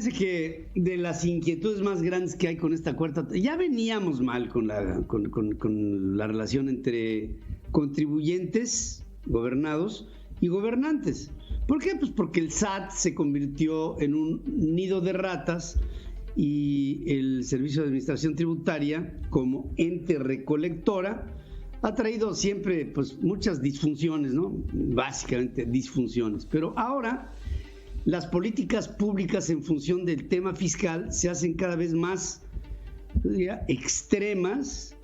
fíjense que de las inquietudes más grandes que hay con esta cuarta, ya veníamos mal con la relación entre contribuyentes gobernados y gobernantes. ¿Por qué? Pues porque el SAT se convirtió en un nido de ratas y el Servicio de Administración Tributaria, como ente recolectora, ha traído siempre pues muchas disfunciones, ¿no? Básicamente disfunciones. Pero ahora las políticas públicas en función del tema fiscal se hacen cada vez más, yo diría, extremas,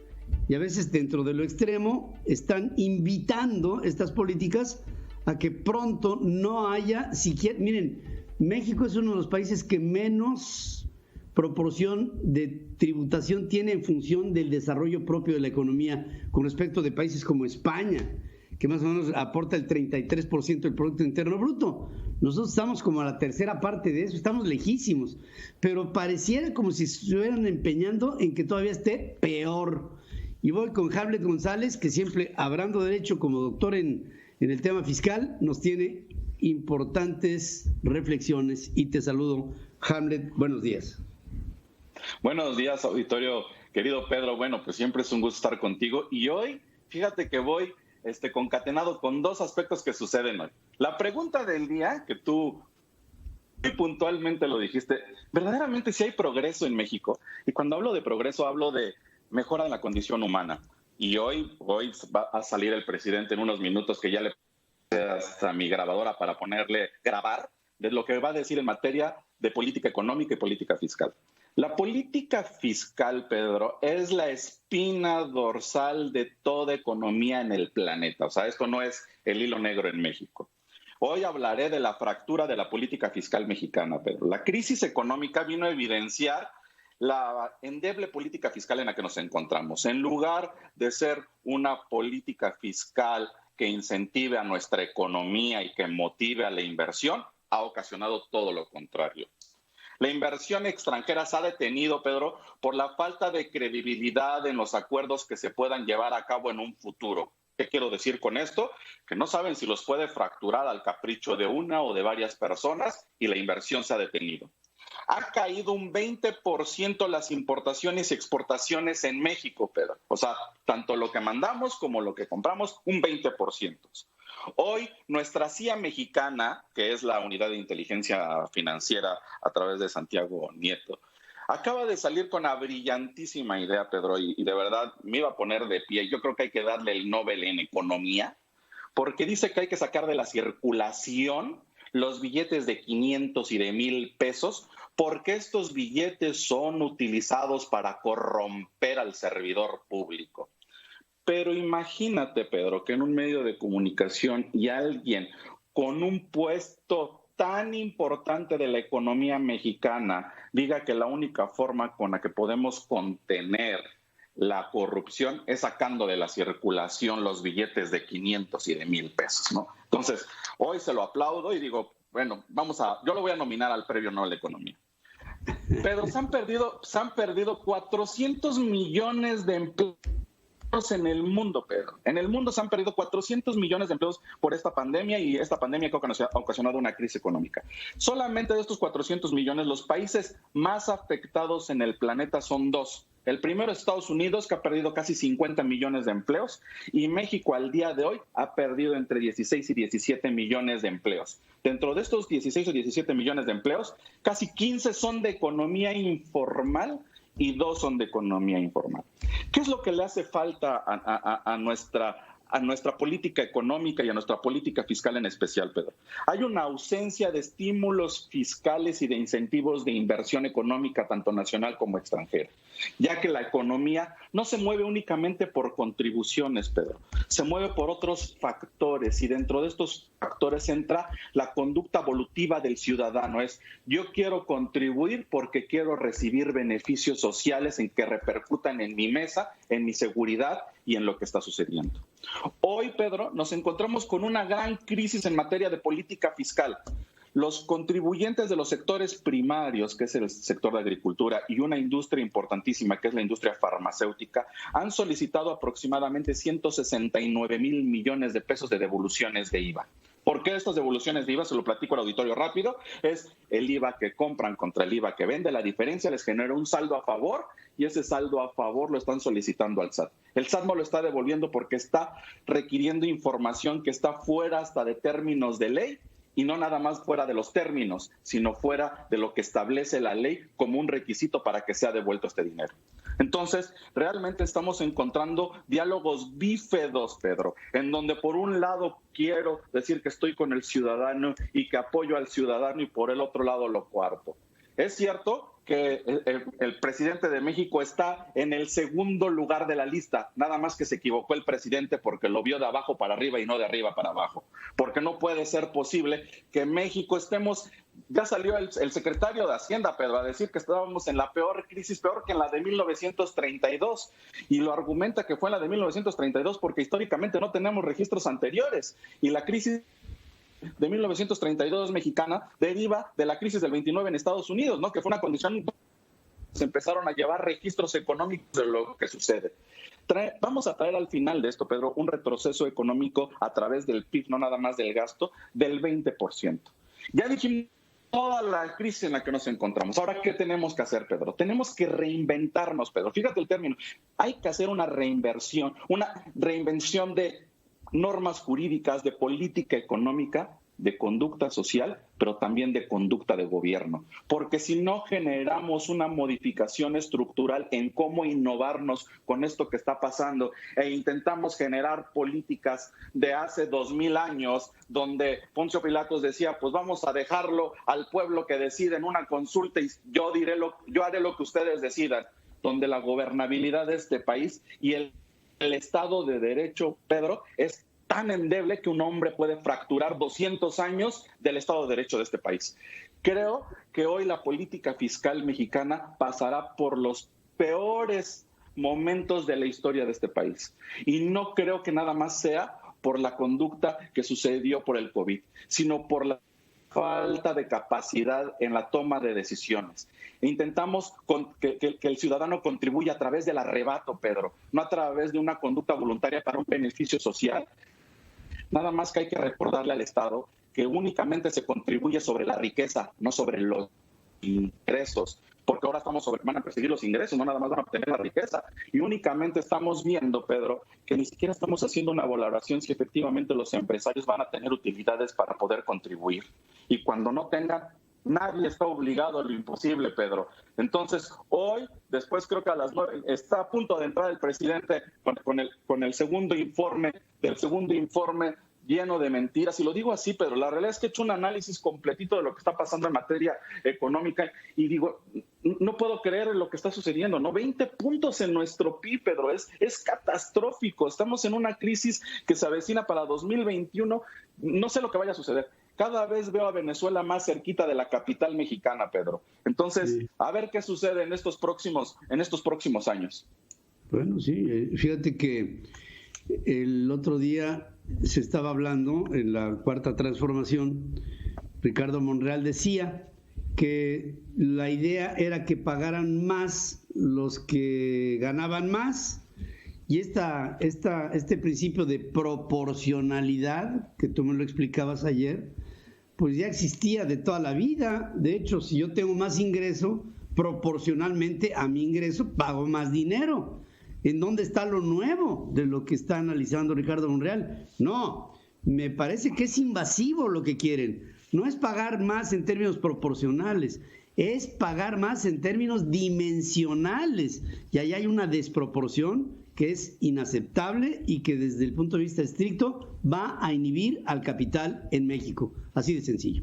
y a veces dentro de lo extremo están invitando estas políticas a que pronto no haya siquiera... Miren, México es uno de los países que menos proporción de tributación tiene en función del desarrollo propio de la economía con respecto de países como España, que más o menos aporta el 33% del Producto Interno Bruto. Nosotros estamos como a la tercera parte de eso, estamos lejísimos, pero pareciera como si estuvieran empeñando en que todavía esté peor. Y voy con Hamlet González, que siempre, hablando de derecho como doctor en el tema fiscal, nos tiene importantes reflexiones. Y te saludo, Hamlet, buenos días. Buenos días, auditorio. Querido Pedro, bueno, pues siempre es un gusto estar contigo. Y hoy, fíjate que voy concatenado con dos aspectos que suceden hoy. La pregunta del día, que tú muy puntualmente lo dijiste, verdaderamente si hay progreso en México. Y cuando hablo de progreso, hablo de mejora en la condición humana. Y hoy va a salir el presidente en unos minutos, que ya le puse hasta mi grabadora para ponerle grabar, de lo que va a decir en materia de política económica y política fiscal. La política fiscal, Pedro, es la espina dorsal de toda economía en el planeta. O sea, esto no es el hilo negro en México. Hoy hablaré de la fractura de la política fiscal mexicana, Pedro. La crisis económica vino a evidenciar la endeble política fiscal en la que nos encontramos. En lugar de ser una política fiscal que incentive a nuestra economía y que motive a la inversión, ha ocasionado todo lo contrario. La inversión extranjera se ha detenido, Pedro, por la falta de credibilidad en los acuerdos que se puedan llevar a cabo en un futuro. ¿Qué quiero decir con esto? Que no saben si los puede fracturar al capricho de una o de varias personas y la inversión se ha detenido. Ha caído un 20% las importaciones y exportaciones en México, Pedro. O sea, tanto lo que mandamos como lo que compramos, un 20%. Hoy, nuestra CIA mexicana, que es la Unidad de Inteligencia Financiera a través de Santiago Nieto, acaba de salir con una brillantísima idea, Pedro, y de verdad me iba a poner de pie. Yo creo que hay que darle el Nobel en Economía, porque dice que hay que sacar de la circulación los billetes de 500 y de 1,000 pesos, porque estos billetes son utilizados para corromper al servidor público. Pero imagínate, Pedro, que en un medio de comunicación y alguien con un puesto tan importante de la economía mexicana diga que la única forma con la que podemos contener la corrupción es sacando de la circulación los billetes de 500 y de 1,000 pesos, ¿no? Entonces, hoy se lo aplaudo y digo, bueno, yo lo voy a nominar al Premio Nobel de Economía. Pedro, se han perdido 400 millones de empleos en el mundo, Pedro. En el mundo se han perdido 400 millones de empleos por esta pandemia, y esta pandemia que ha ocasionado una crisis económica. Solamente de estos 400 millones, los países más afectados en el planeta son dos. El primero es Estados Unidos, que ha perdido casi 50 millones de empleos, y México al día de hoy ha perdido entre 16 y 17 millones de empleos. Dentro de estos 16 o 17 millones de empleos, casi 15 son de economía informal y 2 son de economía informal. ¿Qué es lo que le hace falta a nuestra política económica y a nuestra política fiscal en especial, Pedro? Hay una ausencia de estímulos fiscales y de incentivos de inversión económica, tanto nacional como extranjera, ya que la economía no se mueve únicamente por contribuciones, Pedro, se mueve por otros factores, y dentro de estos factores entra la conducta evolutiva del ciudadano. Es: yo quiero contribuir porque quiero recibir beneficios sociales en que repercutan en mi mesa, en mi seguridad y en lo que está sucediendo. Hoy, Pedro, nos encontramos con una gran crisis en materia de política fiscal. Los contribuyentes de los sectores primarios, que es el sector de agricultura, y una industria importantísima, que es la industria farmacéutica, han solicitado aproximadamente 169,000 millones de pesos de devoluciones de IVA. ¿Por qué estas devoluciones de IVA? Se lo platico al auditorio rápido. Es el IVA que compran contra el IVA que vende. La diferencia les genera un saldo a favor y ese saldo a favor lo están solicitando al SAT. El SAT no lo está devolviendo porque está requiriendo información que está fuera hasta de términos de ley y no nada más fuera de los términos, sino fuera de lo que establece la ley como un requisito para que sea devuelto este dinero. Entonces, realmente estamos encontrando diálogos bípedos, Pedro, en donde por un lado quiero decir que estoy con el ciudadano y que apoyo al ciudadano y por el otro lado lo coarto. Es cierto que el presidente de México está en el segundo lugar de la lista, nada más que se equivocó el presidente porque lo vio de abajo para arriba y no de arriba para abajo, porque no puede ser posible que México estemos, ya salió el secretario de Hacienda, Pedro, a decir que estábamos en la peor crisis, peor que en la de 1932, y lo argumenta que fue en la de 1932 porque históricamente no tenemos registros anteriores, y la crisis de 1932 mexicana deriva de la crisis del 29 en Estados Unidos, ¿no? Que fue una condición, se empezaron a llevar registros económicos de lo que sucede. Vamos a traer al final de esto, Pedro, un retroceso económico a través del PIB, no nada más del gasto, del 20%. Ya dijimos toda la crisis en la que nos encontramos. Ahora, ¿qué tenemos que hacer, Pedro? Tenemos que reinventarnos, Pedro. Fíjate el término. Hay que hacer una reinvención de normas jurídicas, de política económica, de conducta social, pero también de conducta de gobierno. Porque si no generamos una modificación estructural en cómo innovarnos con esto que está pasando e intentamos generar políticas de hace 2000 años, donde Poncio Pilatos decía, pues vamos a dejarlo al pueblo que decida en una consulta y yo haré lo que ustedes decidan, donde la gobernabilidad de este país y el Estado de Derecho, Pedro, es tan endeble que un hombre puede fracturar 200 años del Estado de Derecho de este país. Creo que hoy la política fiscal mexicana pasará por los peores momentos de la historia de este país. Y no creo que nada más sea por la conducta que sucedió por el COVID, sino por la falta de capacidad en la toma de decisiones. Intentamos que el ciudadano contribuya a través del arrebato, Pedro, no a través de una conducta voluntaria para un beneficio social. Nada más que hay que recordarle al Estado que únicamente se contribuye sobre la riqueza, no sobre los ingresos, porque ahora van a perseguir los ingresos, no nada más van a obtener la riqueza. Y únicamente estamos viendo, Pedro, que ni siquiera estamos haciendo una valoración si efectivamente los empresarios van a tener utilidades para poder contribuir. Y cuando no tengan, nadie está obligado a lo imposible, Pedro. Entonces, hoy, después creo que a las 9, está a punto de entrar el presidente con el segundo informe, lleno de mentiras. Y lo digo así, Pedro, la realidad es que he hecho un análisis completito de lo que está pasando en materia económica y digo, no puedo creer lo que está sucediendo, ¿no? 20 puntos en nuestro PIB, Pedro, es catastrófico. Estamos en una crisis que se avecina para 2021. No sé lo que vaya a suceder. Cada vez veo a Venezuela más cerquita de la capital mexicana, Pedro. Entonces, sí, a ver qué sucede en estos próximos años. Bueno, sí, fíjate que el otro día se estaba hablando en la Cuarta Transformación, Ricardo Monreal decía que la idea era que pagaran más los que ganaban más, y este principio de proporcionalidad que tú me lo explicabas ayer, pues ya existía de toda la vida. De hecho, si yo tengo más ingreso, proporcionalmente a mi ingreso pago más dinero. ¿En dónde está lo nuevo de lo que está analizando Ricardo Monreal? No, me parece que es invasivo lo que quieren. No es pagar más en términos proporcionales, es pagar más en términos dimensionales. Y ahí hay una desproporción que es inaceptable y que desde el punto de vista estricto va a inhibir al capital en México. Así de sencillo.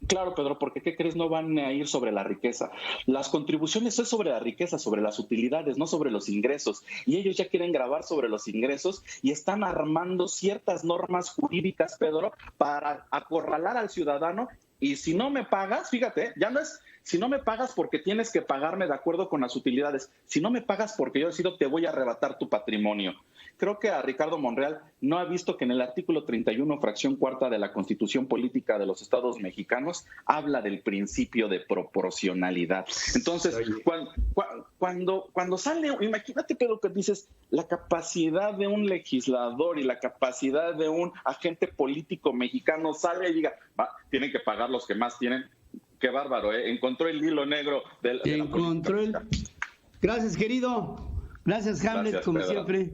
Claro, Pedro, porque ¿qué crees? No van a ir sobre la riqueza. Las contribuciones es sobre la riqueza, sobre las utilidades, no sobre los ingresos. Y ellos ya quieren grabar sobre los ingresos y están armando ciertas normas jurídicas, Pedro, para acorralar al ciudadano. Y si no me pagas, fíjate, ya no es Si no me pagas porque tienes que pagarme de acuerdo con las utilidades, si no me pagas porque yo decido, te voy a arrebatar tu patrimonio. Creo que a Ricardo Monreal no ha visto que en el artículo 31, fracción cuarta de la Constitución Política de los Estados Mexicanos, habla del principio de proporcionalidad. Entonces, cuando sale, imagínate, Pedro, que dices, la capacidad de un legislador y la capacidad de un agente político mexicano sale y diga, tienen que pagar los que más tienen. Qué bárbaro, ¿eh? Encontró el hilo negro de la política. Gracias, querido. Gracias, Hamlet, como siempre.